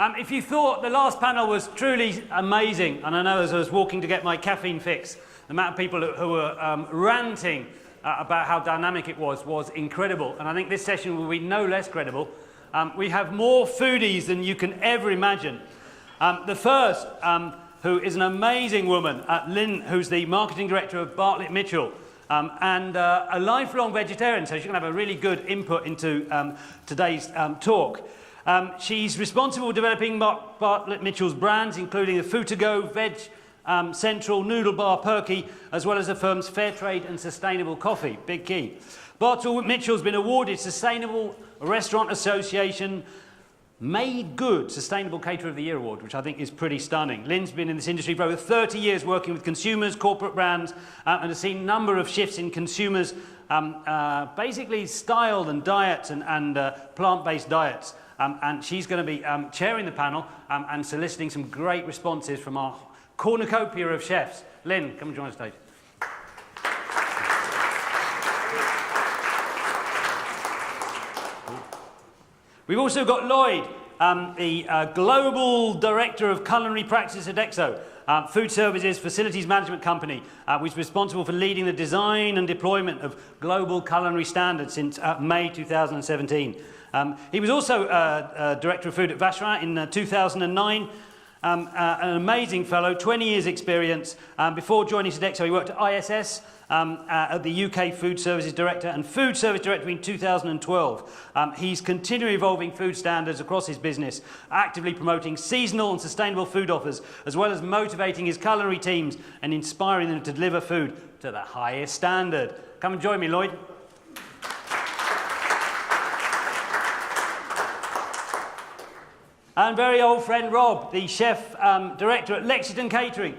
If you thought the last panel was truly amazing, and I know as I was walking to get my caffeine fix, the amount of people who were ranting about how dynamic it was incredible. And I think this session will be no less credible. We have more foodies than you can ever imagine. The first, who is an amazing woman, Lynn, who's the marketing director of Bartlett Mitchell, and a lifelong vegetarian, so she's going to have a really good input into today's talk. She's responsible for developing Bartlett Mitchell's brands, including the Food to Go, Veg Central, Noodle Bar, Perky, as well as the firm's Fair Trade and Sustainable Coffee. Big key. Bartlett Mitchell's been awarded Sustainable Restaurant Association Made Good Sustainable Caterer of the Year Award, which I think is pretty stunning. Lynn's been in this industry for over 30 years, working with consumers, corporate brands, and has seen a number of shifts in consumers, basically style and diets and plant-based diets. And she's going to be chairing the panel and soliciting some great responses from our cornucopia of chefs. Lynn, come and join the stage. We've also got Lloyd, the Global Director of Culinary Practice at Exo, Food Services Facilities Management Company, which is responsible for leading the design and deployment of global culinary standards since May 2017. He was also Director of Food at Vacherin in 2009, an amazing fellow, 20 years experience. Before joining Sodexo, he worked at ISS, at the UK Food Services Director and Food Service Director in 2012. He's continually evolving food standards across his business, actively promoting seasonal and sustainable food offers, as well as motivating his culinary teams and inspiring them to deliver food to the highest standard. Come and join me, Lloyd. And very old friend Rob, the chef director at Lexington Catering,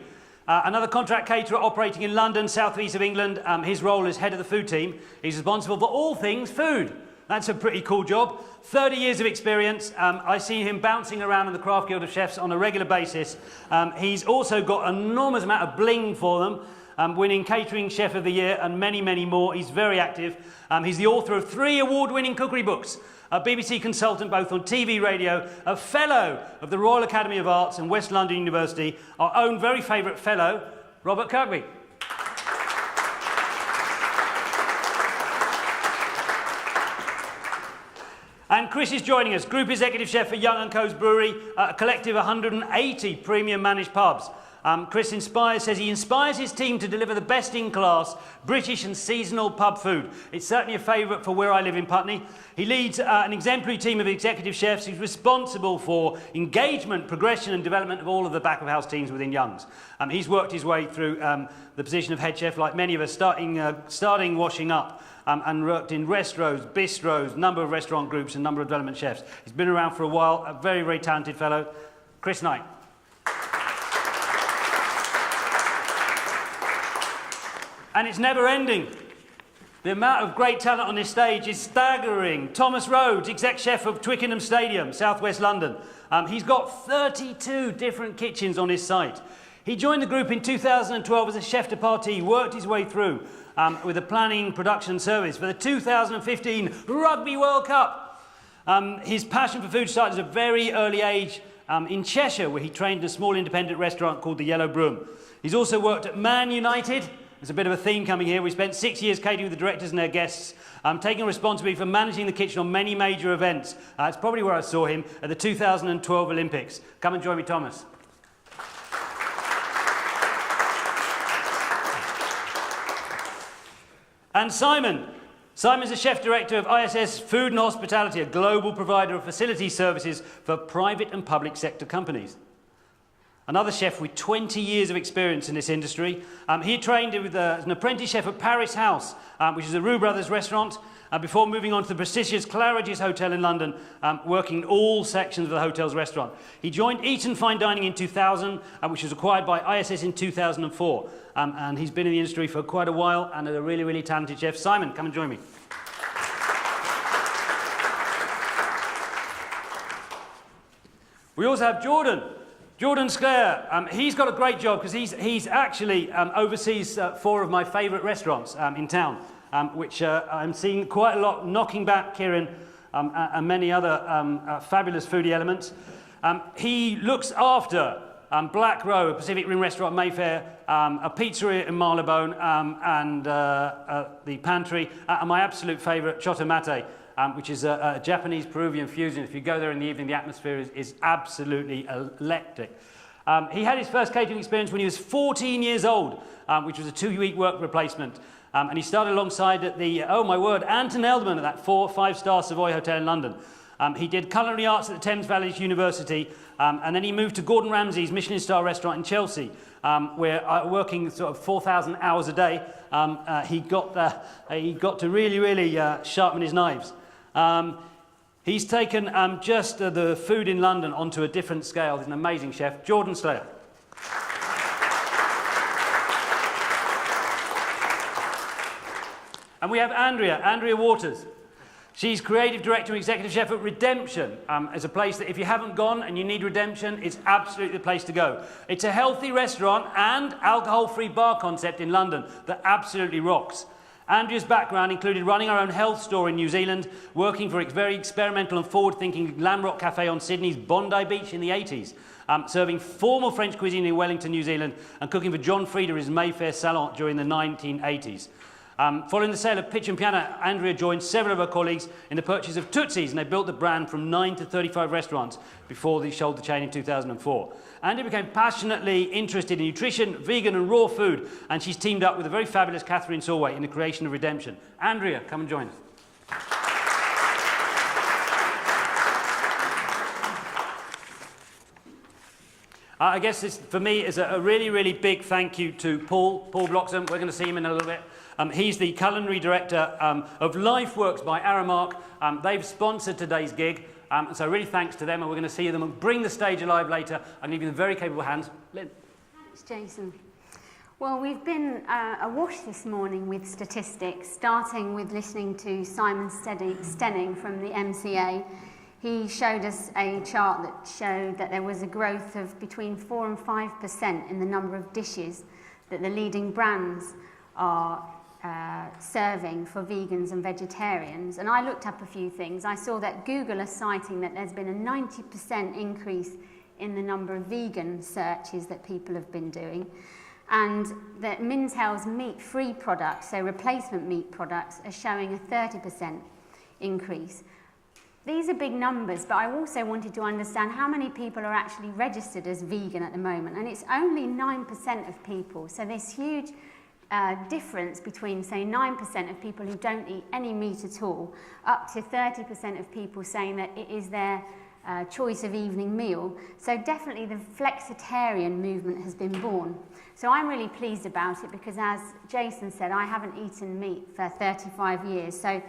another contract caterer operating in London, southeast of England. His role is head of the food team. He's responsible for all things food. That's a pretty cool job. 30 years of experience. I see him bouncing around in the Craft Guild of Chefs on a regular basis. He's also got an enormous amount of bling for them, winning Catering Chef of the Year and many, many more. He's very active. He's the author of 3 award-winning cookery books, a BBC consultant both on TV, radio, a fellow of the Royal Academy of Arts and West London University, our own very favourite fellow, Robert Kirkby. And Chris is joining us, Group Executive Chef for Young & Co.'s Brewery, a collective of 180 premium managed pubs. Chris says he inspires his team to deliver the best-in-class British and seasonal pub food. It's certainly a favourite for where I live in Putney. He leads an exemplary team of executive chefs who's responsible for engagement, progression and development of all of the back-of-house teams within Young's. He's worked his way through the position of head chef, like many of us, starting washing up, and worked in restros, bistros, number of restaurant groups and number of development chefs. He's been around for a while, a very, very talented fellow. Chris Knight. And it's never ending. The amount of great talent on this stage is staggering. Thomas Rhodes, exec chef of Twickenham Stadium, southwest London. He's got 32 different kitchens on his site. He joined the group in 2012 as a chef de partie, worked his way through with a planning production service for the 2015 Rugby World Cup. His passion for food started at a very early age in Cheshire, where he trained in a small independent restaurant called the Yellow Broom. He's also worked at Man United. There's a bit of a theme coming here. We spent 6 years catering with the directors and their guests, taking responsibility for managing the kitchen on many major events. It's probably where I saw him at the 2012 Olympics. Come and join me, Thomas. And Simon. Simon's a chef director of ISS Food and Hospitality, a global provider of facility services for private and public sector companies. Another chef with 20 years of experience in this industry. He trained as an apprentice chef at Paris House, which is a Roux Brothers restaurant, before moving on to the prestigious Claridge's Hotel in London, working in all sections of the hotel's restaurant. He joined Eton Fine Dining in 2000, which was acquired by ISS in 2004. And he's been in the industry for quite a while and is a really, really talented chef. Simon, come and join me. We also have Jordan. Jordan Sclair, he's got a great job because he's actually oversees 4 of my favourite restaurants in town, which I'm seeing quite a lot, Knocking Back, Kieran, and many other fabulous foodie elements. He looks after Black Row, a Pacific Rim restaurant, Mayfair, a pizzeria in Marylebone, and the Pantry, and my absolute favourite, Choto Mate, which is a Japanese Peruvian fusion. If you go there in the evening, the atmosphere is absolutely electric. He had his first catering experience when he was 14 years old, which was a 2-week work replacement. And he started alongside at the, oh my word, Anton Elderman at that 4 or 5-star Savoy Hotel in London. He did culinary arts at the Thames Valley University, and then he moved to Gordon Ramsay's Michelin star restaurant in Chelsea, where working sort of 4,000 hours a day, he got to really sharpen his knives. He's taken just the food in London onto a different scale. He's an amazing chef, Jordan Slayer. And we have Andrea Waters. She's creative director and executive chef at Redemption. It's a place that if you haven't gone and you need redemption, it's absolutely the place to go. It's a healthy restaurant and alcohol-free bar concept in London that absolutely rocks. Andrea's background included running her own health store in New Zealand, working for a very experimental and forward-thinking Glam Rock Cafe on Sydney's Bondi Beach in the 80s, serving formal French cuisine in Wellington, New Zealand, and cooking for John Frieder's Mayfair Salon during the 1980s. Following the sale of Pitch and Piano, Andrea joined several of her colleagues in the purchase of Tootsie's, and they built the brand from 9 to 35 restaurants before they sold the chain in 2004. Andrea became passionately interested in nutrition, vegan and raw food, and she's teamed up with the very fabulous Catherine Sorway in the creation of Redemption. Andrea, come and join us. I guess this, for me, is a really big thank you to Paul Bloxham. We're going to see him in a little bit. He's the culinary director of Lifeworks by Aramark. They've sponsored today's gig, so really thanks to them, and we're going to see them bring the stage alive later. I'm going to give you the very capable hands. Lynn. Thanks, Jason. Well, we've been awash this morning with statistics, starting with listening to Simon Stenning from the MCA. He showed us a chart that showed that there was a growth of between 4 and 5% in the number of dishes that the leading brands are serving for vegans and vegetarians. And I looked up a few things. I saw that Google are citing that there's been a 90% increase in the number of vegan searches that people have been doing, and that Mintails meat-free products, so replacement meat products, are showing a 30% increase. These are big numbers, but I also wanted to understand how many people are actually registered as vegan at the moment, and it's only 9% of people. So this huge difference between, say, 9% of people who don't eat any meat at all, up to 30% of people saying that it is their choice of evening meal. So definitely the flexitarian movement has been born. So I'm really pleased about it because, as Jason said, I haven't eaten meat for 35 years. So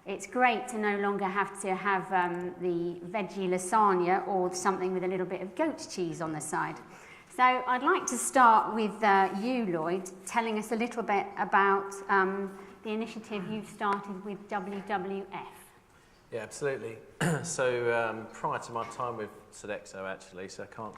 it's great to no longer have to have the veggie lasagna or something with a little bit of goat cheese on the side. So I'd like to start with you, Lloyd, telling us a little bit about the initiative you've started with WWF. Yeah, absolutely. So prior to my time with Sodexo, actually, so I can't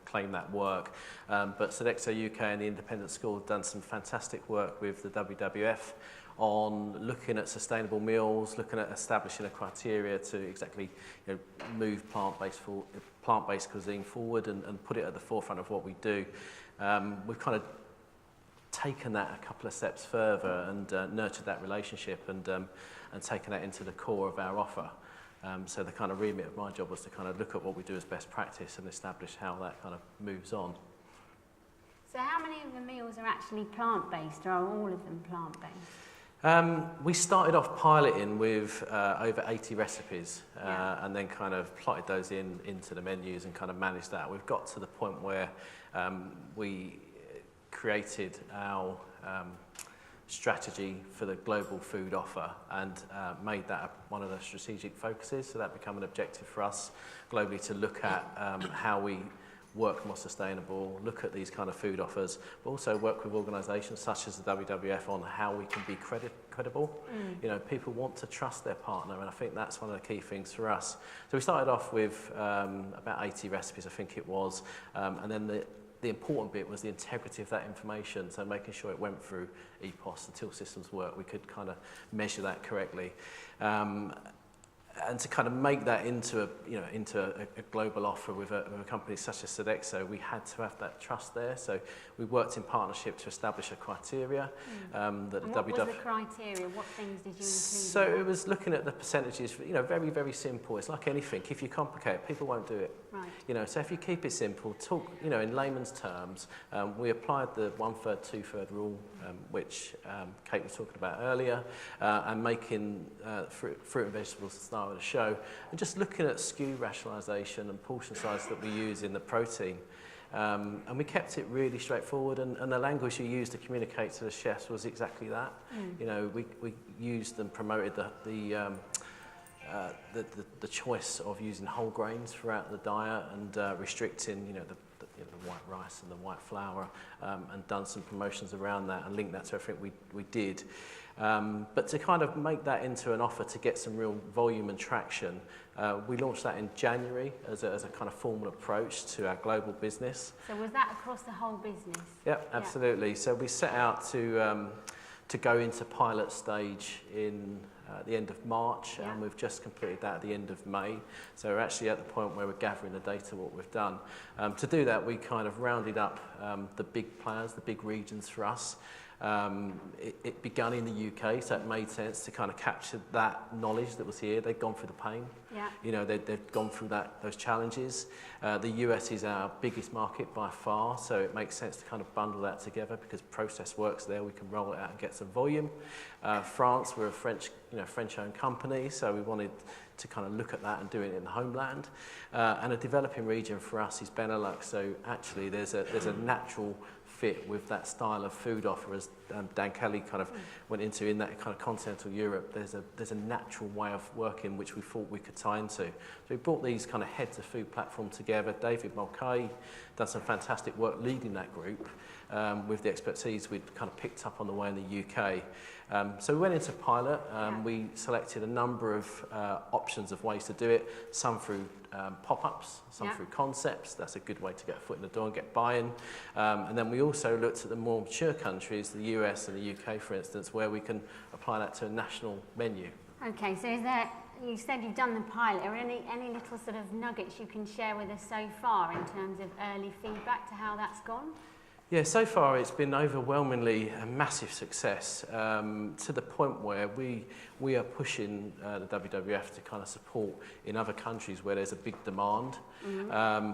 claim that work, but Sodexo UK and the Independent School have done some fantastic work with the WWF on looking at sustainable meals, looking at establishing a criteria to exactly move plant-based cuisine forward and put it at the forefront of what we do. We've kind of taken that a couple of steps further and nurtured that relationship and taken that into the core of our offer. So the kind of remit of my job was to kind of look at what we do as best practice and establish how that kind of moves on. So how many of the meals are actually plant-based, or are all of them plant-based? We started off piloting with over 80 recipes and then kind of plotted those into the menus and kind of managed that. We've got to the point where we created our strategy for the global food offer and made that one of the strategic focuses. So that became an objective for us globally to look at how we work more sustainable, look at these kind of food offers, but also work with organisations such as the WWF on how we can be credible. People want to trust their partner, and I think that's one of the key things for us. So we started off with about 80 recipes, I think it was, and then the important bit was the integrity of that information, so making sure it went through EPOS, the till systems work, we could kind of measure that correctly. and to kind of make that into a global offer with a company such as Sodexo, we had to have that trust there. So we worked in partnership to establish a criteria that And the what was WW. the criteria? What things did you include? So it was looking at the percentages. Very, very simple. It's like anything. If you complicate it, people won't do it. Right. So if you keep it simple, talk, in layman's terms, we applied the 1/3, 2/3 rule, which Kate was talking about earlier, and making fruit and vegetables the star of the show, and just looking at SKU rationalisation and portion size that we use in the protein. And we kept it really straightforward, and the language you used to communicate to the chefs was exactly that. We used and promoted the choice of using whole grains throughout the diet, and restricting the white rice and the white flour, and done some promotions around that and linked that to everything we did. But to kind of make that into an offer to get some real volume and traction, we launched that in January as a kind of formal approach to our global business. So was that across the whole business? Yep, absolutely. So we set out to go into pilot stage in the end of March, and we've just completed that at the end of May. So we're actually at the point where we're gathering the data, what we've done. To do that, we kind of rounded up the big players, the big regions for us. It began in the UK, so it made sense to kind of capture that knowledge that was here. They'd gone through the pain. Yeah. They've gone through those challenges. The US is our biggest market by far, so it makes sense to kind of bundle that together because process works there. We can roll it out and get some volume. France, we're a French-owned company, so we wanted to kind of look at that and do it in the homeland. And a developing region for us is Benelux, so actually there's a natural fit with that style of food offer, as Dan Kelly kind of went into in that kind of continental Europe. There's a natural way of working which we thought we could tie into. So we brought these kind of heads of food platform together. David Mulcahy done some fantastic work leading that group with the expertise we'd kind of picked up on the way in the UK. So we went into pilot. We selected a number of options of ways to do it, some through pop-ups, some through concepts. That's a good way to get a foot in the door and get buy-in. And then we also looked at the more mature countries, the US and the UK, for instance, where we can apply that to a national menu. Okay, so you said you've done the pilot. Are any little sort of nuggets you can share with us so far in terms of early feedback to how that's gone? Yeah, so far it's been overwhelmingly a massive success, to the point where we are pushing the WWF to kind of support in other countries where there's a big demand,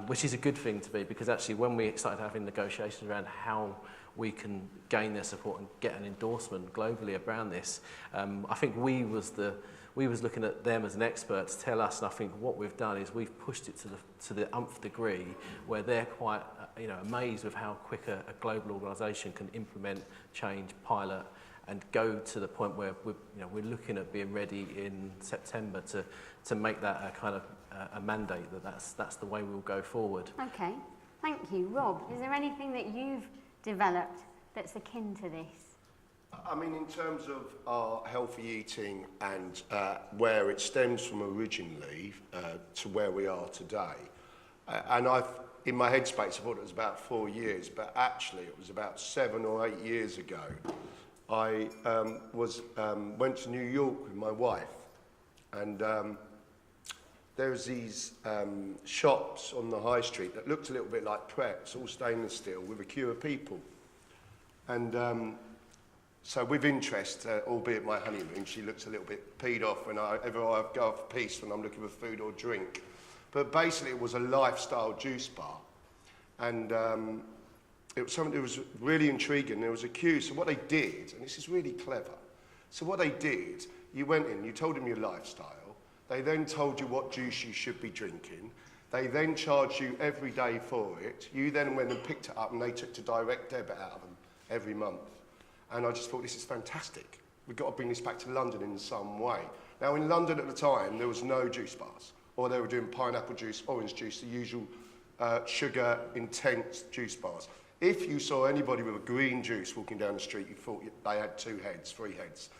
which is a good thing to be, because actually when we started having negotiations around how we can gain their support and get an endorsement globally around this, I think we was looking at them as an expert to tell us, and I think what we've done is we've pushed it to the umph degree where they're quite amazed with how quick a global organisation can implement, change, pilot, and go to the point where we're looking at being ready in September to make that a kind of a mandate that's the way we'll go forward. Okay, thank you. Rob, is there anything that you've developed that's akin to this? I mean, in terms of our healthy eating and where it stems from originally to where we are today, and in my headspace, I thought it was about 4 years, but actually it was about 7 or 8 years ago. I went to New York with my wife, and there's these shops on the high street that looked a little bit like Pret's, all stainless steel, with a queue of people. And so with interest, albeit my honeymoon, she looks a little bit peed off whenever I go off piste when I'm looking for food or drink. But basically it was a lifestyle juice bar. And it was something that was really intriguing. There was a queue. So what they did, and this is really clever, so what they did, you went in, you told them your lifestyle. They then told you what juice you should be drinking. They then charged you every day for it. You then went and picked it up, and they took the direct debit out of them every month. And I just thought, this is fantastic. We've got to bring this back to London in some way. Now, in London at the time, there was no juice bars. Or they were doing pineapple juice, orange juice, the usual sugar, intense juice bars. If you saw anybody with a green juice walking down the street, you thought they had 2 heads, 3 heads.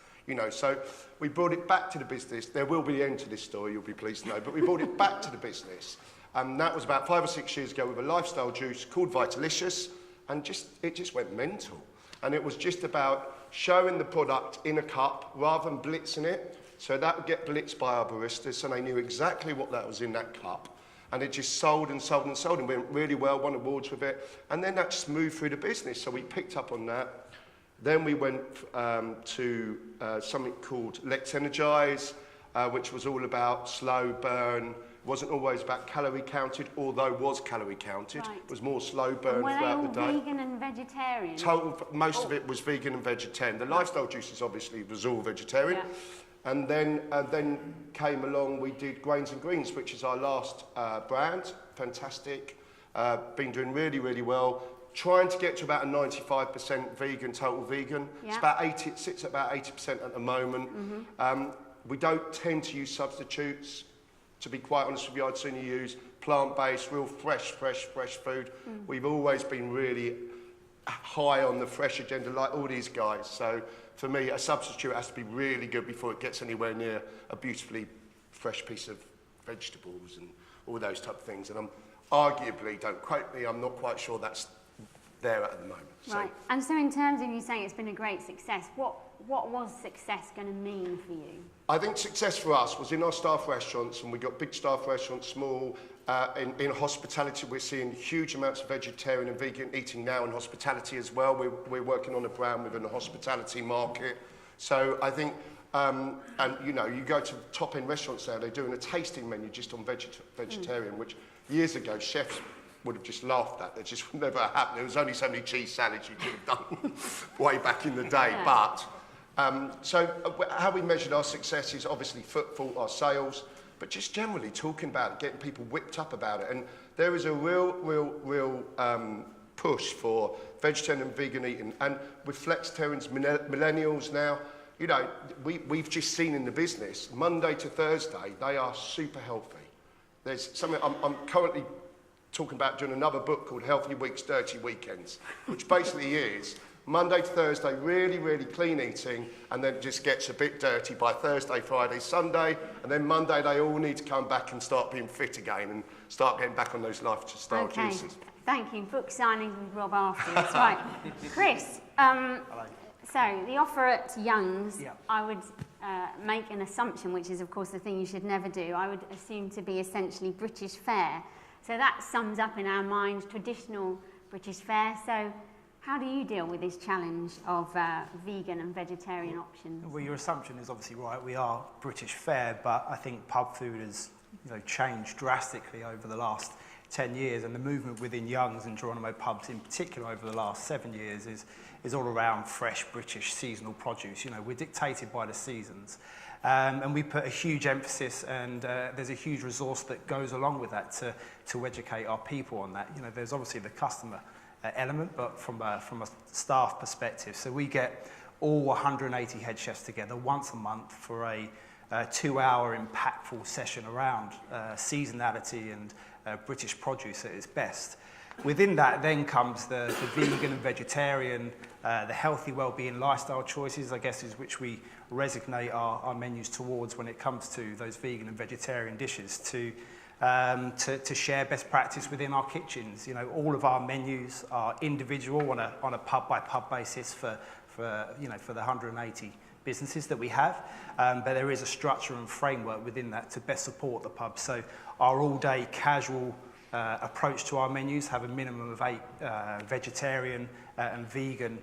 So we brought it back to the business. There will be the end to this story, you'll be pleased to know, but we brought it back to the business. And that was about 5 or 6 years ago with a lifestyle juice called Vitalicious, and it just went mental. And it was just about showing the product in a cup rather than blitzing it. So that would get blitzed by our baristas, so they knew exactly what that was in that cup. And it just sold and sold and sold and went really well, won awards with it. And then that just moved through the business. So we picked up on that. Then we went to something called Let's Energize, which was all about slow burn. It wasn't always about calorie counted, although it was calorie counted. Right. It was more slow burn Were they throughout all the day. vegan and vegetarian? Most of it was vegan and vegetarian. The lifestyle juices obviously was all vegetarian. Yeah. And then came along, we did Grains and Greens, which is our last brand. Fantastic. Been doing really, really well. Trying to get to about a 95% vegan, total vegan. Yeah. It's about 80, it sits at about 80% at the moment. We don't tend to use substitutes. To be quite honest with you, I'd sooner use plant-based, real fresh food. We've always been really high on the fresh agenda, like all these guys. So for me, a substitute has to be really good before it gets anywhere near a beautifully fresh piece of vegetables and all those type of things. And I'm arguably, don't quote me, I'm not quite sure that's there at the moment. Right. And so in terms of you saying it's been a great success, what was success going to mean for you? I think success for us was in our staff restaurants, and we got big staff restaurants, small. In hospitality, we're seeing huge amounts of vegetarian and vegan eating now in hospitality as well. We're working on a brand within the hospitality market. So I think, and you know, you go to top-end restaurants now, they're doing a tasting menu just on vegetarian, which years ago chefs would have just laughed at. That just would never happen. There was only so many cheese salads you could have done way back in the day. Yeah. But so how we measured our success is obviously footfall, our sales, but just generally talking about it, getting people whipped up about it. And there is a real push for vegetarian and vegan eating. And with flexitarians, millennials now, you know, we've just seen in the business, Monday to Thursday, they are super healthy. There's something, I'm currently talking about doing another book called Healthy Weeks, Dirty Weekends, which basically is Monday to Thursday, really, really clean eating, and then it just gets a bit dirty by Thursday, Friday, Sunday, and then Monday they all need to come back and start being fit again and start getting back on those lifestyle juices. Thank you. Book signings with Rob afterwards. Right. Chris, so the offer at Young's, Yeah. I would make an assumption, which is of course the thing you should never do. I would assume to be essentially British fare. So that sums up in our mind traditional British fare. So how do you deal with this challenge of vegan and vegetarian options? Well, your assumption is obviously right. We are British fare, but I think pub food has changed drastically over the last 10 years, and the movement within Young's and Geronimo pubs in particular over the last 7 years is all around fresh British seasonal produce. You know, we're dictated by the seasons. And we put a huge emphasis, and there's a huge resource that goes along with that to educate our people on that. You know, there's obviously the customer element, but from a staff perspective. So we get all 180 head chefs together once a month for a 2-hour impactful session around seasonality and British produce at its best. Within that then comes the vegan and vegetarian, the healthy well-being lifestyle choices, I guess, is which we resonate our menus towards when it comes to those vegan and vegetarian dishes, to share best practice within our kitchens. You know, all of our menus are individual on a pub by pub basis for the 180 businesses that we have, but there is a structure and framework within that to best support the pub. So our all-day casual approach to our menus have a minimum of 8 vegetarian and vegan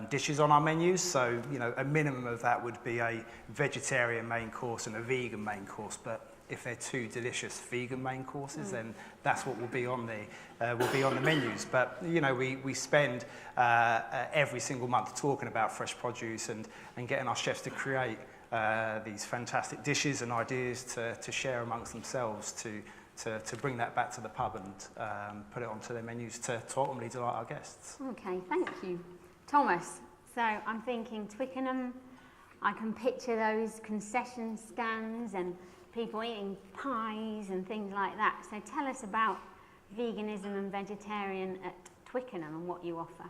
dishes on our menus. So, you know, a minimum of that would be a vegetarian main course and a vegan main course. But if they're 2 delicious vegan main courses, then that's what will be on the menus. But you know, we spend every single month talking about fresh produce and getting our chefs to create these fantastic dishes and ideas to share amongst themselves to bring that back to the pub and put it onto their menus to ultimately delight our guests. Okay, thank you. Thomas, so I'm thinking Twickenham, I can picture those concession stands and people eating pies and things like that. So tell us about veganism and vegetarian at Twickenham and what you offer.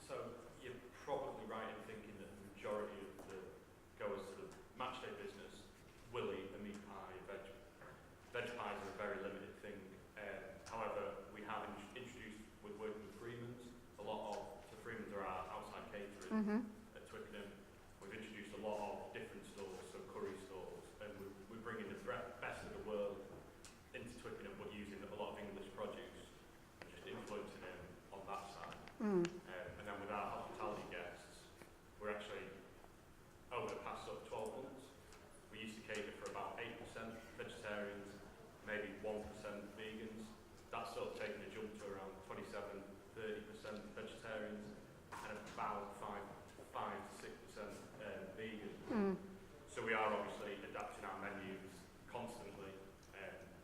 So you're probably right in thinking that the majority of the goers to the matchday business will eat a meat pie. Veg pies are a very limited thing. However, we have introduced, with working with Freeman's, a lot of, so Freeman's are our outside catering at Twickenham. We've introduced a lot of different stores, so curry stores, about 5 to 6% vegan. So we are obviously adapting our menus constantly.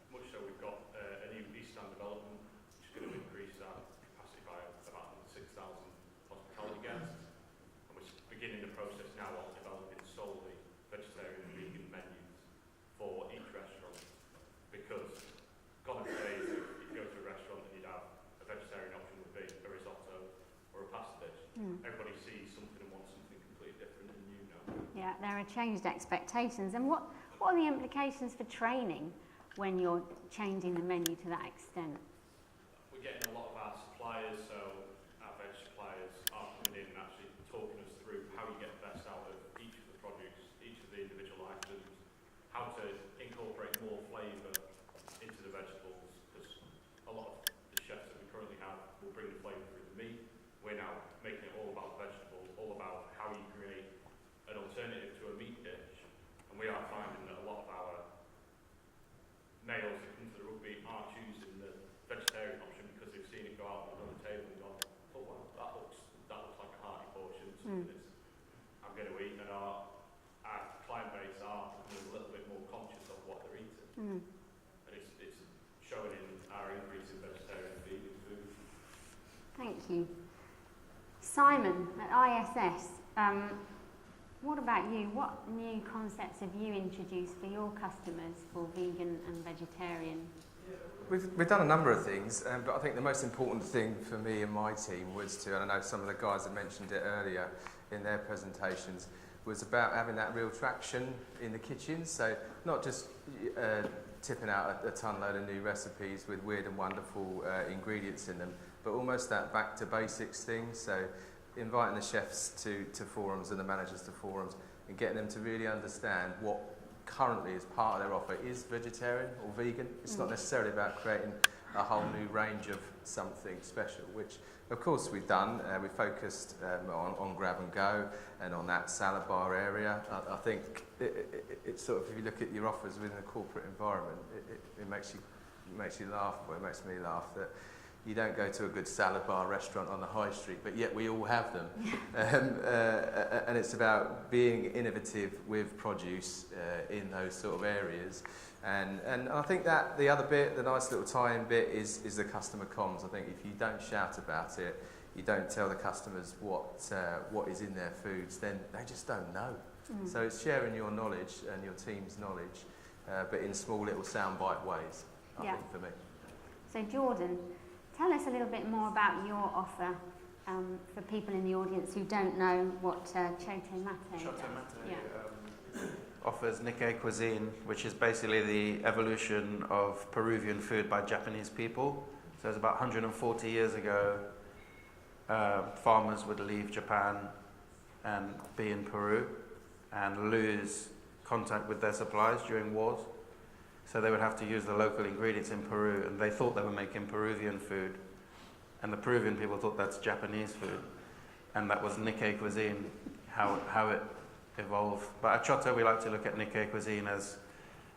Much so we've got a new East Stand development, which is going to increase our capacity by about 6,000 hospitality guests. And we're beginning the process now of developing solely vegetarian and vegan menus for each restaurant. Because gone are the days if you go to a restaurant and you'd have a vegetarian option would be a risotto or a pasta dish. Everybody sees something and wants something completely different and new now. Yeah, there are changed expectations. And what are the implications for training when you're changing the menu to that extent? We're getting a lot of our suppliers, so our veg suppliers are coming in and actually talking us through how you get the best out of each of the produce, each of the individual items, how to incorporate more flavour into the vegetables, because a lot of the chefs that we currently have will bring the flavour through the meat. We're now making it all about vegetables, all about how you create an alternative to a meat dish, and we are finding that a lot of our males that come to the rugby are choosing the vegetarian option because they've seen it go out on the table and gone, oh wow, that looks like a hearty portion, something that I'm going to eat, and our client base are becoming a little bit more conscious of what they're eating, and it's showing in our increase in vegetarian and vegan food. Thank you. Simon, at ISS, what about you? What new concepts have you introduced for your customers for vegan and vegetarian? We've done a number of things, but I think the most important thing for me and my team was to, and I know some of the guys have mentioned it earlier in their presentations, was about having that real traction in the kitchen. So not just tipping out a ton load of new recipes with weird and wonderful ingredients in them, but almost that back to basics thing. So inviting the chefs to forums and the managers to forums and getting them to really understand what currently as part of their offer is vegetarian or vegan. It's not necessarily about creating a whole new range of something special, which of course we've done. We focused on grab and go and on that salad bar area. I think it's sort of, if you look at your offers within a corporate environment, it makes you laugh, or it makes me laugh, that you don't go to a good salad bar restaurant on the high street, but yet we all have them. And it's about being innovative with produce in those sort of areas. And I think that the other bit, the nice little tie-in bit, is the customer comms. I think if you don't shout about it, you don't tell the customers what is in their foods, then they just don't know. So it's sharing your knowledge and your team's knowledge, but in small little soundbite ways, I think, for me. So Jordan, tell us a little bit more about your offer for people in the audience who don't know what Chote Mate does. Offers Nikkei cuisine, which is basically the evolution of Peruvian food by Japanese people. So it's about 140 years ago, farmers would leave Japan and be in Peru and lose contact with their supplies during wars. So they would have to use the local ingredients in Peru, and they thought they were making Peruvian food. And the Peruvian people thought that's Japanese food. And that was Nikkei cuisine, how it evolved. But at Chote, we like to look at Nikkei cuisine as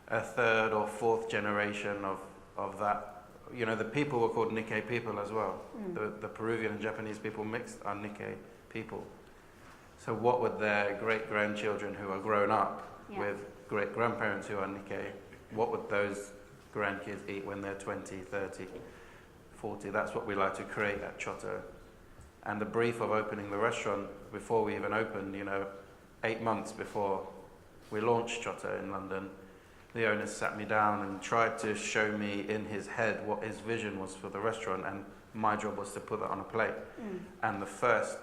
a third or fourth generation of that. You know, the people were called Nikkei people as well. The Peruvian and Japanese people mixed are Nikkei people. So what would their great-grandchildren who are grown up with great-grandparents who are Nikkei, what would those grandkids eat when they're 20, 30, 40? That's what we like to create at Chote. And the brief of opening the restaurant, before we even opened, 8 months before we launched Chote in London, the owner sat me down and tried to show me in his head what his vision was for the restaurant, and my job was to put that on a plate. And the first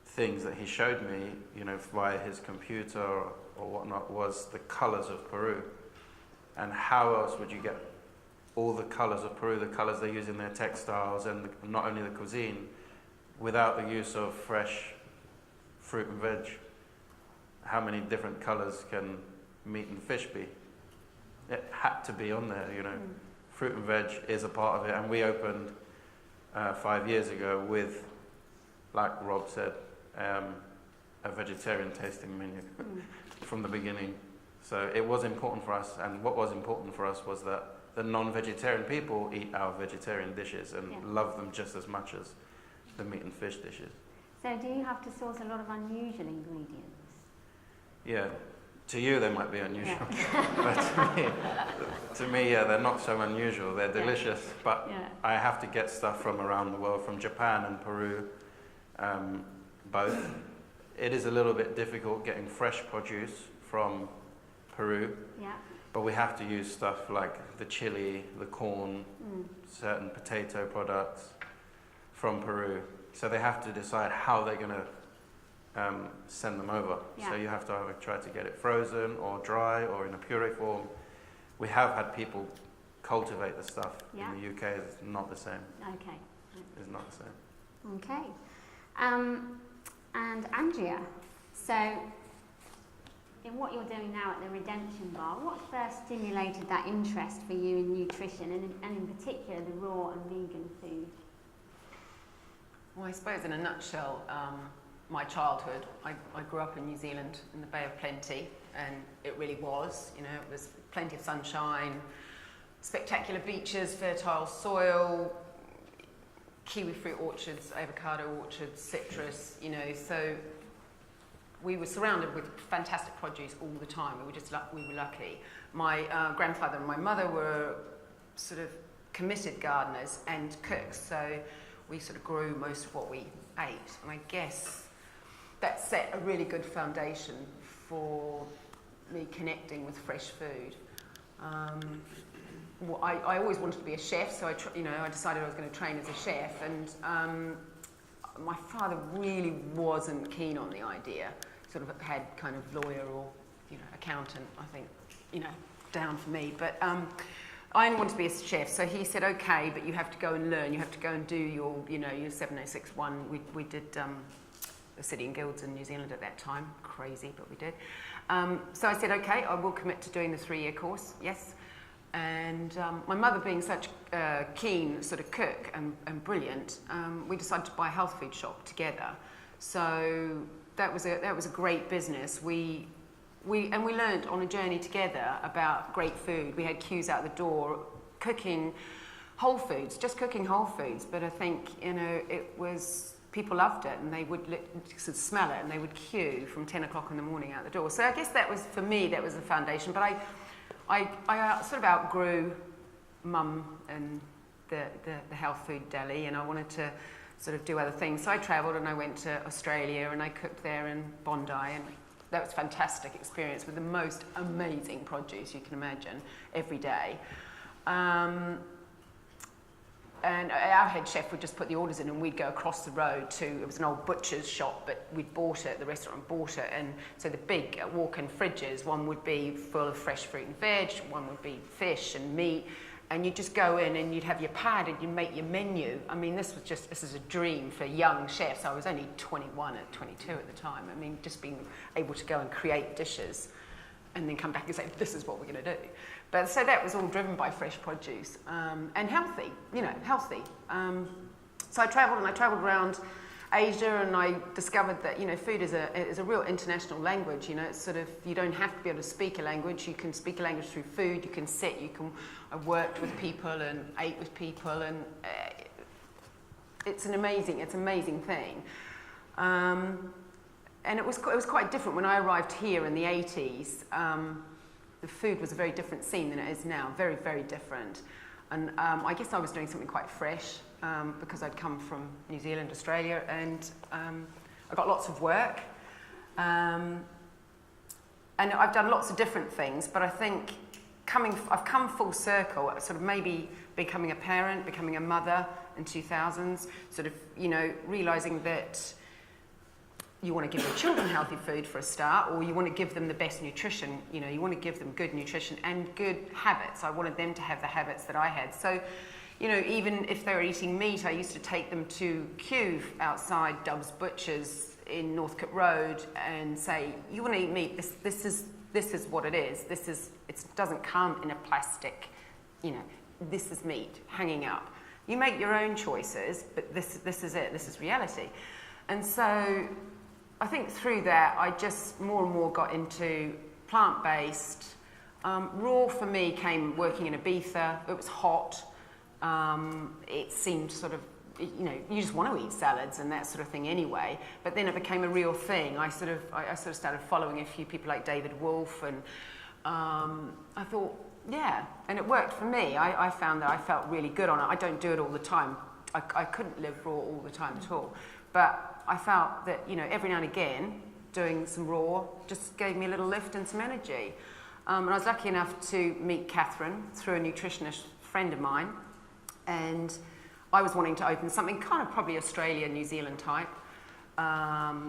things that he showed me, via his computer or whatnot, was the colours of Peru. And how else would you get all the colours of Peru, the colours they use in their textiles, and not only the cuisine, without the use of fresh fruit and veg? How many different colours can meat and fish be? It had to be on there, Fruit and veg is a part of it, and we opened 5 years ago with, like Rob said, a vegetarian tasting menu from the beginning. So it was important for us, and what was important for us was that the non-vegetarian people eat our vegetarian dishes and love them just as much as the meat and fish dishes. So do you have to source a lot of unusual ingredients? Yeah, to you they might be unusual, but to me, yeah, they're not so unusual. They're delicious, but I have to get stuff from around the world, from Japan and Peru, both. It is a little bit difficult getting fresh produce from Peru, but we have to use stuff like the chili, the corn, certain potato products from Peru. So they have to decide how they're going to send them over. So you have to either try to get it frozen or dry or in a puree form. We have had people cultivate the stuff. In the UK, it's not the same. Okay. It's not the same. Okay. And Andrea, so in what you're doing now at the Redemption Bar, what first stimulated that interest for you in nutrition and in particular the raw and vegan food? Well, I suppose in a nutshell, my childhood, I grew up in New Zealand in the Bay of Plenty, and it really was, you know, it was plenty of sunshine, spectacular beaches, fertile soil, kiwi fruit orchards, avocado orchards, citrus, you know, so we were surrounded with fantastic produce all the time. We were lucky. My grandfather and my mother were sort of committed gardeners and cooks, so we sort of grew most of what we ate, and I guess that set a really good foundation for me connecting with fresh food. Well, I always wanted to be a chef, so I decided I was going to train as a chef, and my father really wasn't keen on the idea. Sort of had kind of lawyer or accountant, I think, down for me, but I only wanted to be a chef, so he said, okay, but you have to go and learn. You have to go and do your 7061. We did the City and Guilds in New Zealand at that time. Crazy, but we did. So I said, okay, I will commit to doing the 3-year course, yes. And my mother being such a keen sort of cook and brilliant, we decided to buy a health food shop together. So that was a great business. We learned on a journey together about great food. We had queues out the door, cooking whole foods, just cooking whole foods. But I think, it was, people loved it, and they would smell it, and they would queue from 10 o'clock in the morning out the door. So I guess that was, for me, that was the foundation. But I sort of outgrew Mum and the health food deli, and I wanted to sort of do other things. So I travelled, and I went to Australia, and I cooked there in Bondi, and that was a fantastic experience with the most amazing produce you can imagine every day. And our head chef would just put the orders in, and we'd go across the road to, it was an old butcher's shop, but we'd bought it, the restaurant bought it, and so the big walk-in fridges, one would be full of fresh fruit and veg, one would be fish and meat, and you'd just go in and you'd have your pad and you'd make your menu. I mean, this is a dream for young chefs. I was only 21 at 22 at the time. I mean, just being able to go and create dishes and then come back and say, this is what we're going to do. But so that was all driven by fresh produce and healthy, healthy. So I travelled around Asia, and I discovered that, food is a real international language. It's sort of, you don't have to be able to speak a language. You can speak a language through food. You can sit. I worked with people and ate with people, and it's an amazing thing. And it was quite different when I arrived here in the 80s. The food was a very different scene than it is now. Very, very different. And I guess I was doing something quite fresh because I'd come from New Zealand, Australia, and I got lots of work. And I've done lots of different things, but I think I've come full circle, sort of maybe becoming a parent, becoming a mother in 2000s, sort of, realising that you want to give your children healthy food for a start, or you want to give them the best nutrition. You want to give them good nutrition and good habits. I wanted them to have the habits that I had. So, even if they were eating meat, I used to take them to queue outside Dove's Butchers in Northcote Road and say, you want to eat meat, this is what it is. It doesn't come in a plastic, this is meat hanging up. You make your own choices, but this is it, this is reality. And so I think through that, I just more and more got into plant-based. Raw for me came working in Ibiza. It was hot. It seemed sort of you know, you just want to eat salads and that sort of thing anyway. But then it became a real thing. I sort of started following a few people like David Wolfe, and I thought, yeah, and it worked for me. I found that I felt really good on it. I don't do it all the time. I couldn't live raw all the time at all. But I felt that, you know, every now and again, doing some raw just gave me a little lift and some energy. And I was lucky enough to meet Catherine through a nutritionist friend of mine. And I was wanting to open something kind of probably Australia, New Zealand type.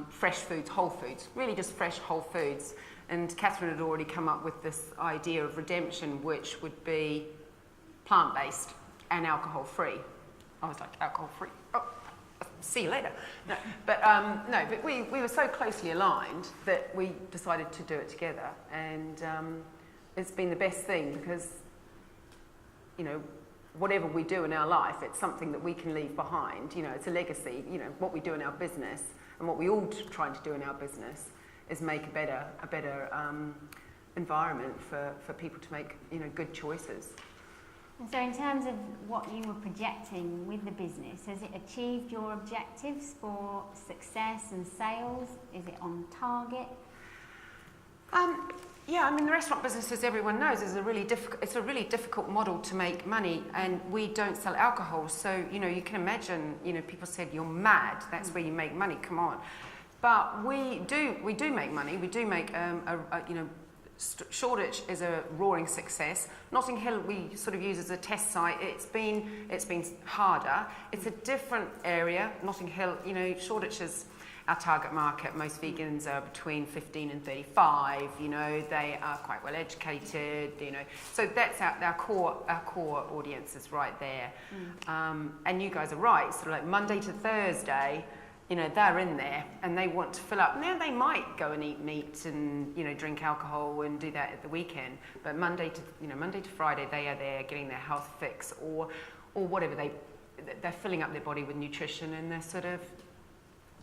Fresh foods, whole foods, really just fresh whole foods. And Catherine had already come up with this idea of Redemption, which would be plant-based and alcohol-free. I was like, alcohol-free? Oh, see you later. No, but we were so closely aligned that we decided to do it together. And it's been the best thing because, you know, whatever we do in our life, it's something that we can leave behind. You know, it's a legacy. You know, what we do in our business and what we all trying to do in our business is make a better environment for people to make, you know, good choices. And so in terms of what you were projecting with the business, has it achieved your objectives for success and sales? Is it on target? Yeah, I mean, the restaurant business, as everyone knows, is a really difficult model to make money, and we don't sell alcohol. So, you know, you can imagine, you know, people said, you're mad, that's where you make money, come on. But we do make money. We do make, you know, Shoreditch is a roaring success. Notting Hill we sort of use as a test site. It's been harder. It's a different area. Notting Hill, you know, Shoreditch is our target market. Most vegans are between 15 and 35. You know, they are quite well educated. You know, so that's our core audience is right there. And you guys are right. Sort of like Monday to Thursday, you know, they're in there and they want to fill up. Now they might go and eat meat and, you know, drink alcohol and do that at the weekend. But Monday to Friday, they are there getting their health fix or whatever they're filling up their body with nutrition, and they're sort of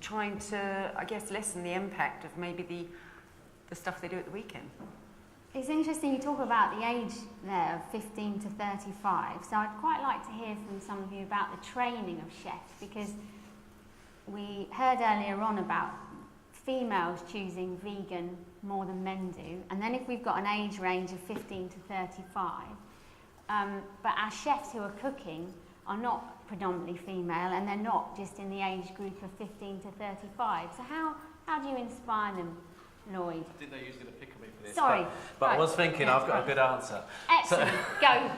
trying to, I guess, lessen the impact of maybe the stuff they do at the weekend. It's interesting you talk about the age there of 15 to 35. So I'd quite like to hear from some of you about the training of chefs, because we heard earlier on about females choosing vegan more than men do, and then if we've got an age range of 15 to 35, but our chefs who are cooking are not predominantly female, and they're not just in the age group of 15 to 35. So how do you inspire them, Lloyd? I didn't know you was going to pick on me for this. Sorry. But right. I was thinking I've got a good answer. Excellent. Go.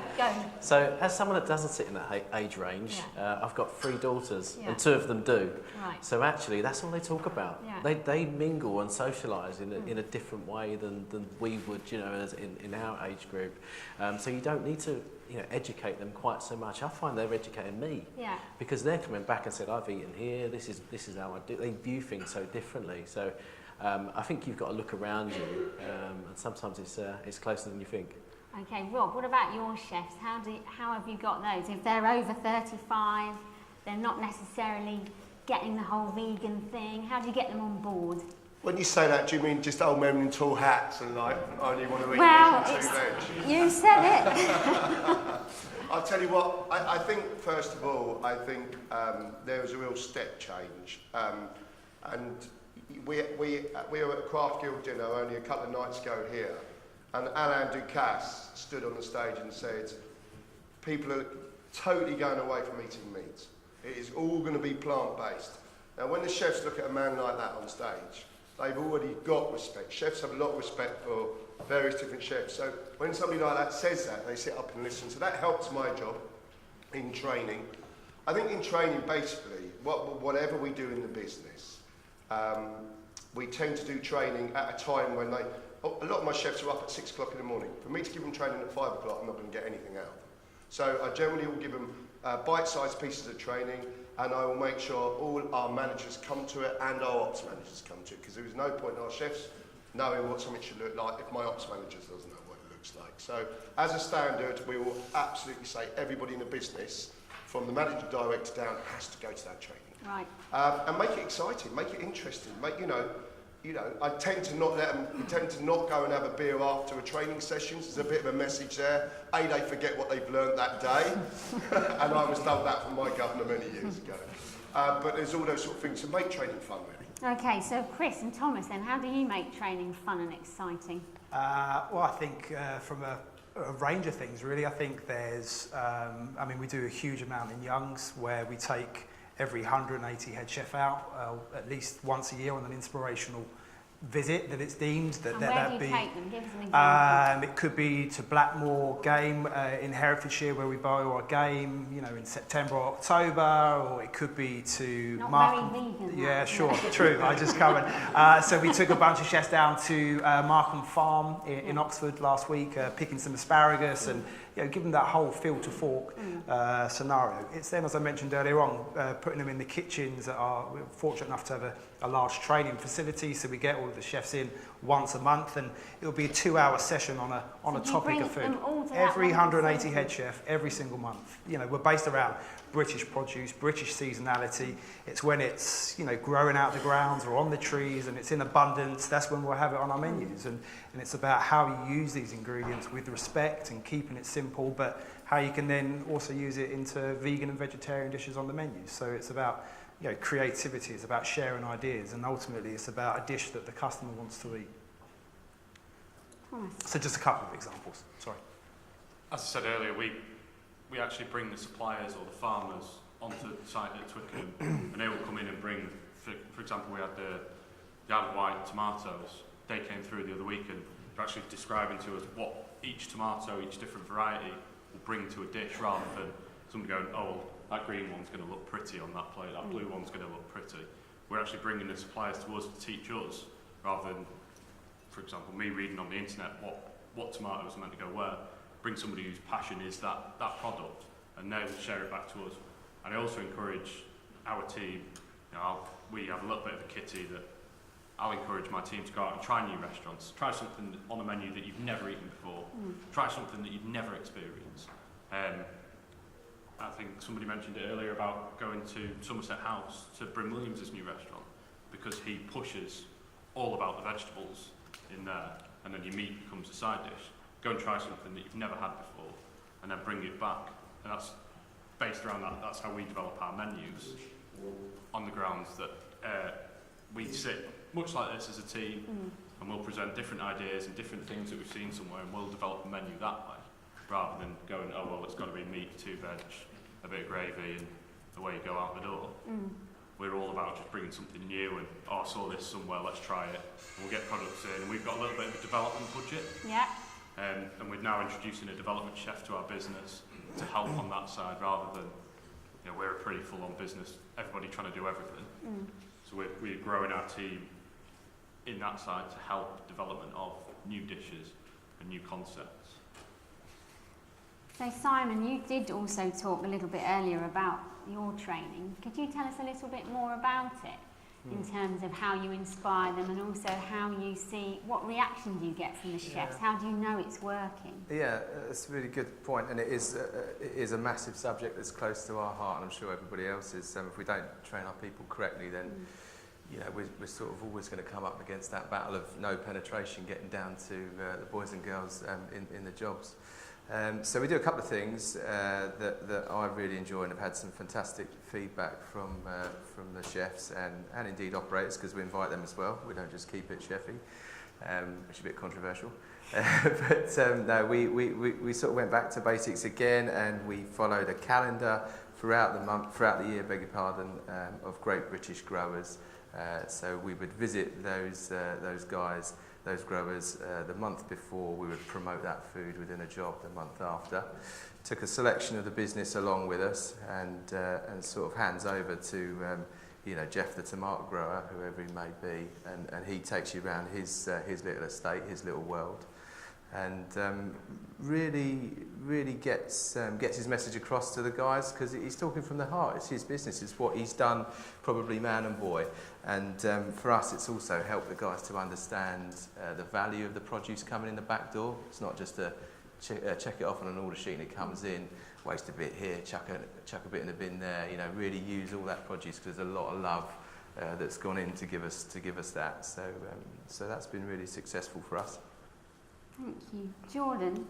So as someone that doesn't sit in that age range, I've got 3 daughters, and 2 of them do. Right. So actually, that's all they talk about. Yeah. They mingle and socialise in a different way than we would, you know, as in our age group. So you don't need to, you know, educate them quite so much. I find they're educating me. Yeah. Because they're coming back and said, I've eaten here. This is how I do. They view things so differently. So I think you've got to look around you, and sometimes it's closer than you think. Okay, Rob, what about your chefs? How have you got those? If they're over 35, they're not necessarily getting the whole vegan thing, how do you get them on board? When you say that, do you mean just old men in tall hats and like only want to eat Well, meat and 2 veg? you said it. I'll tell you what, I think, first of all, there was a real step change. And we were at a Craft Guild dinner only a couple of nights ago here, and Alain Ducasse stood on the stage and said, people are totally going away from eating meat. It is all going to be plant-based. Now, when the chefs look at a man like that on stage, they've already got respect. Chefs have a lot of respect for various different chefs. So when somebody like that says that, they sit up and listen. So that helps my job in training. I think in training, basically, whatever we do in the business, we tend to do training at a time when a lot of my chefs are up at 6 o'clock in the morning. For me to give them training at 5 o'clock, I'm not going to get anything out of them. So I generally will give them bite-sized pieces of training, and I will make sure all our managers come to it and our ops managers come to it, because there is no point in our chefs knowing what something should look like if my ops manager doesn't know what it looks like. So as a standard, we will absolutely say everybody in the business, from the manager director down, has to go to that training. Right. And make it exciting, make it interesting, you know, I tend to not let them, we tend to not go and have a beer after a training session. So there's a bit of a message there. A, they forget what they've learnt that day. And I was told that from my governor many years ago. But there's all those sort of things to make training fun, really. Okay, so Chris and Thomas then, how do you make training fun and exciting? Well, I think from a range of things, really. I think there's, I mean, we do a huge amount in Youngs where we take every 180 head chef out at least once a year on an inspirational visit that it's deemed. And where do you take them? Give us an example. It could be to Blackmore Game in Herefordshire where we borrow a game, you know, in September or October, or it could be to Not Markham. very vegan. Yeah, that, sure, no. true. I just covered. So we took a bunch of chefs down to Markham Farm in Oxford last week, picking some asparagus and, you know, give them that whole field to fork scenario. It's then, as I mentioned earlier on, putting them in the kitchens that are, we're fortunate enough to have a large training facility, so we get all of the chefs in once a month, and it'll be a 2-hour session on a topic of food. Every 180 head chef, every single month. You know, we're based around British produce, British seasonality. It's when it's, you know, growing out the grounds or on the trees and it's in abundance, that's when we'll have it on our menus. And it's about how you use these ingredients with respect and keeping it simple, but how you can then also use it into vegan and vegetarian dishes on the menus. So it's about, you know, creativity, it's about sharing ideas, and ultimately it's about a dish that the customer wants to eat. So just a couple of examples, sorry. As I said earlier, we actually bring the suppliers or the farmers onto the site at Twickenham, and they will come in and bring, for example, we had the Isle of Wight tomatoes. They came through the other week and they're actually describing to us what each tomato, each different variety will bring to a dish, rather than somebody going, oh, well, that green one's going to look pretty on that plate, that blue one's going to look pretty. We're actually bringing the suppliers to us to teach us, rather than, for example, me reading on the internet what tomatoes are meant to go where. Bring somebody whose passion is that product, and they will share it back to us. And I also encourage our team, you know, we have a little bit of a kitty that I'll encourage my team to go out and try new restaurants, try something on a menu that you've never eaten before, try something that you've never experienced. I think somebody mentioned it earlier about going to Somerset House, to Bryn Williams' new restaurant, because he pushes all about the vegetables in there, and then your meat becomes a side dish. Go and try something that you've never had before, and then bring it back. And that's based around that. That's how we develop our menus, on the grounds that we sit much like this as a team, and we'll present different ideas and different things that we've seen somewhere, and we'll develop a menu that way, rather than going, oh well, it's got to be meat, 2 veg, a bit of gravy, and away you go out the door. We're all about just bringing something new, and oh, I saw this somewhere, let's try it. And we'll get products in, and we've got a little bit of a development budget. Yeah. And we're now introducing a development chef to our business to help on that side, rather than, you know, we're a pretty full-on business, everybody trying to do everything. So we're growing our team in that side to help development of new dishes and new concepts. So Simon, you did also talk a little bit earlier about your training. Could you tell us a little bit more about it, in terms of how you inspire them, and also how you see, what reaction do you get from the chefs? How do you know it's working? Yeah, it's a really good point, and it is a massive subject that's close to our heart, and I'm sure everybody else's. If we don't train our people correctly, then you know, we're sort of always going to come up against that battle of no penetration, getting down to the boys and girls in the jobs. So we do a couple of things that I really enjoy, and have had some fantastic feedback from the chefs and indeed operators, because we invite them as well. We don't just keep it chefy, which is a bit controversial. But no, we sort of went back to basics again, and we followed a calendar throughout the year, beg your pardon, of great British growers. So we would visit those guys, those growers, the month before. We would promote that food within a job the month after. Took a selection of the business along with us, and sort of hands over to you know, Jeff the tomato grower, whoever he may be, and he takes you around his little estate, his little world, and really gets his message across to the guys, because he's talking from the heart. It's his business. It's what he's done, probably man and boy. And for us, it's also helped the guys to understand the value of the produce coming in the back door. It's not just a check it off on an order sheet and it comes in, waste a bit here, chuck a bit in the bin there. You know, really use all that produce, because there's a lot of love that's gone in to give us that. So so that's been really successful for us. Thank you. Jordan,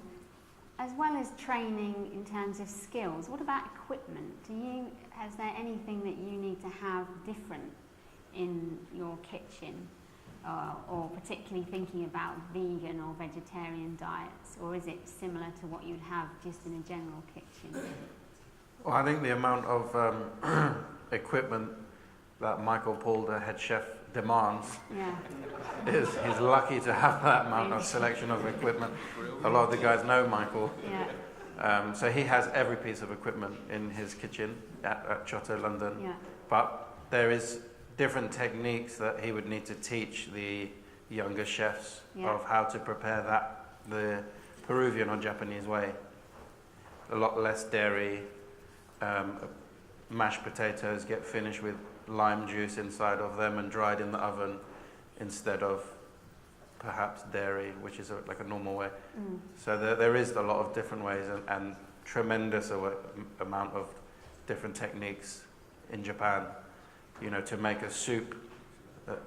as well as training in terms of skills, what about equipment? Is there anything that you need to have different in your kitchen, or particularly thinking about vegan or vegetarian diets, or is it similar to what you'd have just in a general kitchen? Well, I think the amount of equipment that Michael Paul, the head chef, demands is he's lucky to have that amount of selection of equipment. A lot of the guys know Michael. So he has every piece of equipment in his kitchen at Chotto London. But there is different techniques that he would need to teach the younger chefs of how to prepare that the Peruvian or Japanese way. A lot less dairy. Mashed potatoes get finished with lime juice inside of them and dried in the oven instead of perhaps dairy, which is like a normal way. So there is a lot of different ways and tremendous amount of different techniques in Japan. You know, to make a soup,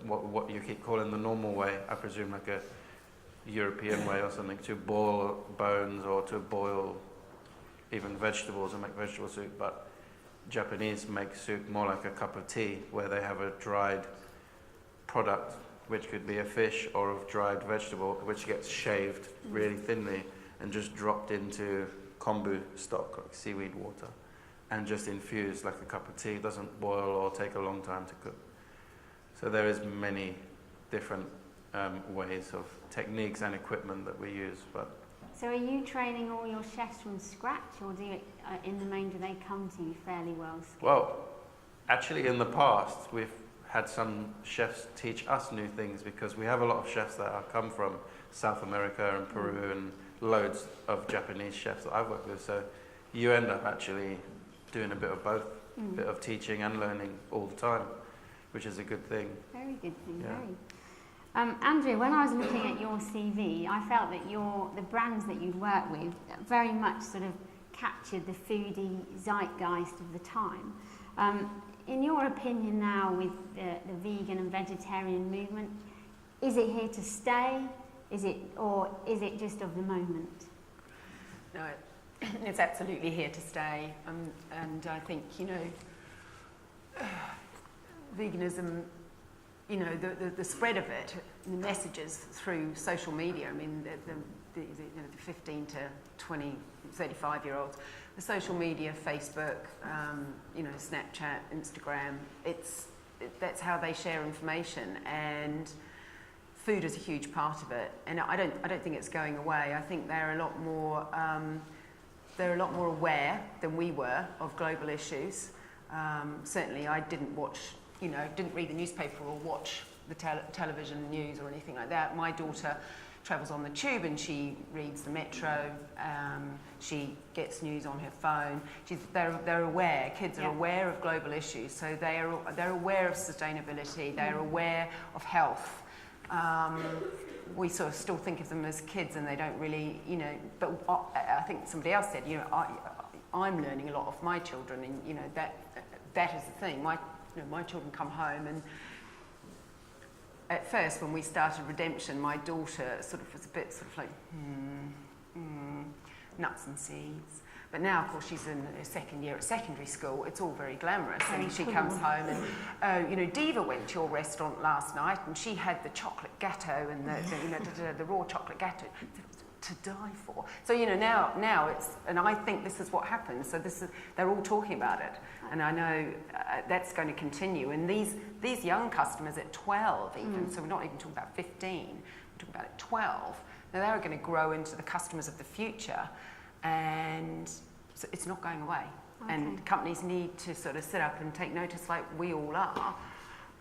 what you keep calling the normal way, I presume like a European way or something, to boil bones or to boil even vegetables and make vegetable soup, but Japanese make soup more like a cup of tea, where they have a dried product, which could be a fish or a dried vegetable, which gets shaved really thinly and just dropped into kombu stock, like seaweed water, and just infused like a cup of tea. It doesn't boil or take a long time to cook. So there is many different ways of techniques and equipment that we use. But so are you training all your chefs from scratch, or do you, in the main, do they come to you fairly well skilled? Well, actually in the past we've had some chefs teach us new things, because we have a lot of chefs that have come from South America and Peru and loads of Japanese chefs that I've worked with. So you end up actually doing a bit of both, a bit of teaching and learning all the time, which is a good thing. Very good thing, very. Andrea, when I was looking at your CV, I felt that the brands that you'd worked with very much sort of captured the foodie zeitgeist of the time. In your opinion now, with the vegan and vegetarian movement, is it here to stay? Is it just of the moment? No, it's absolutely here to stay. And I think, you know, veganism, you know, the spread of it, the messages through social media. I mean, the 15 to 20, 35-year-olds, the social media, Facebook, you know, Snapchat, Instagram. That's how they share information, and food is a huge part of it. And I don't think it's going away. I think they're a lot more aware than we were of global issues. Certainly, I didn't read the newspaper or watch the television news or anything like that. My daughter travels on the tube and she reads the Metro. She gets news on her phone. They're aware. Kids are aware of global issues, so they're aware of sustainability. They're aware of health. We sort of still think of them as kids, and they don't really, you know. But I think somebody else said, you know, I'm learning a lot of my children, and you know that is the thing. My children come home, and at first when we started Redemption, my daughter sort of was a bit sort of like, nuts and seeds. But now, of course, she's in her second year at secondary school. It's all very glamorous, and she comes home and, you know, Diva went to your restaurant last night, and she had the chocolate gâteau and the raw chocolate gâteau to die for. So, you know, now it's, and I think this is what happens. So they're all talking about it, and I know that's going to continue. And these young customers at 12 even, so we're not even talking about 15, we're talking about at 12. Now they're going to grow into the customers of the future, and so it's not going away. Okay. And companies need to sort of sit up and take notice, like we all are.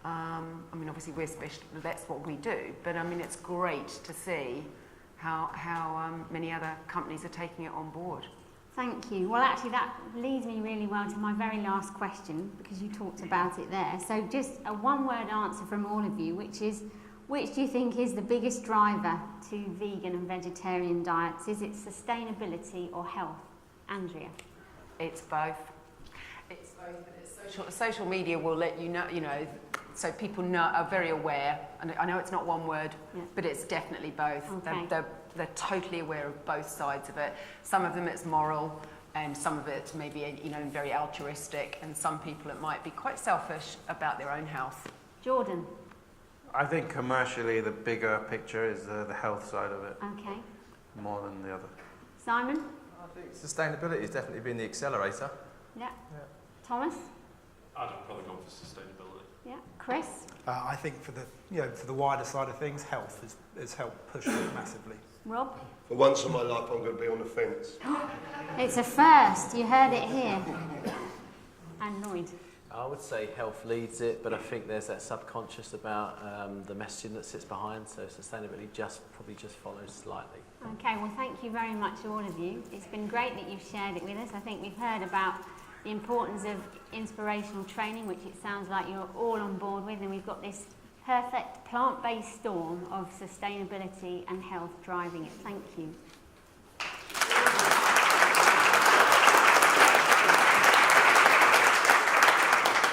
I mean, obviously we're special, that's what we do, but I mean, it's great to see how many other companies are taking it on board. Thank you. Well, actually, that leads me really well to my very last question, because you talked about it there. So just a one-word answer from all of you, which do you think is the biggest driver to vegan and vegetarian diets? Is it sustainability or health? Andrea? It's both. It's both, but social media will let you know, So people are very aware, and I know it's not one word, Yeah. but it's definitely both. Okay. They're totally aware of both sides of it. Some of them it's moral, and some of it maybe, you know, very altruistic, and some people it might be quite selfish about their own health. Jordan. I think commercially the bigger picture is the health side of it, Okay. more than the other. Simon. I think sustainability has definitely been the accelerator. Yeah. Thomas. I'd have probably gone for sustainability. Yeah. Chris. I think for the wider side of things, health has helped push it massively. Rob. For once in my life, I'm going to be on the fence. It's a first. You heard it here. And Lloyd. I would say health leads it, but I think there's that subconscious about the messaging that sits behind, so sustainability probably just follows slightly. Okay, well thank you very much all of you. It's been great that you've shared it with us. I think we've heard about the importance of inspirational training, which it sounds like you're all on board with, and we've got this perfect plant-based storm of sustainability and health driving it. Thank you.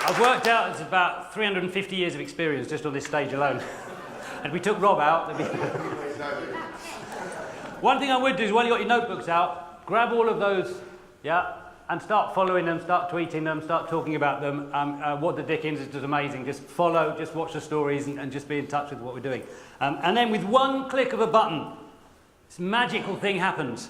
I've worked out it's about 350 years of experience just on this stage alone. And if we took Rob out, there'd be... One thing I would do is while you've got your notebooks out, grab all of those, yeah, and start following them, start tweeting them, start talking about them. What the Dickens is just amazing. Just follow, just watch the stories and just be in touch with what we're doing. And then with one click of a button, this magical thing happens.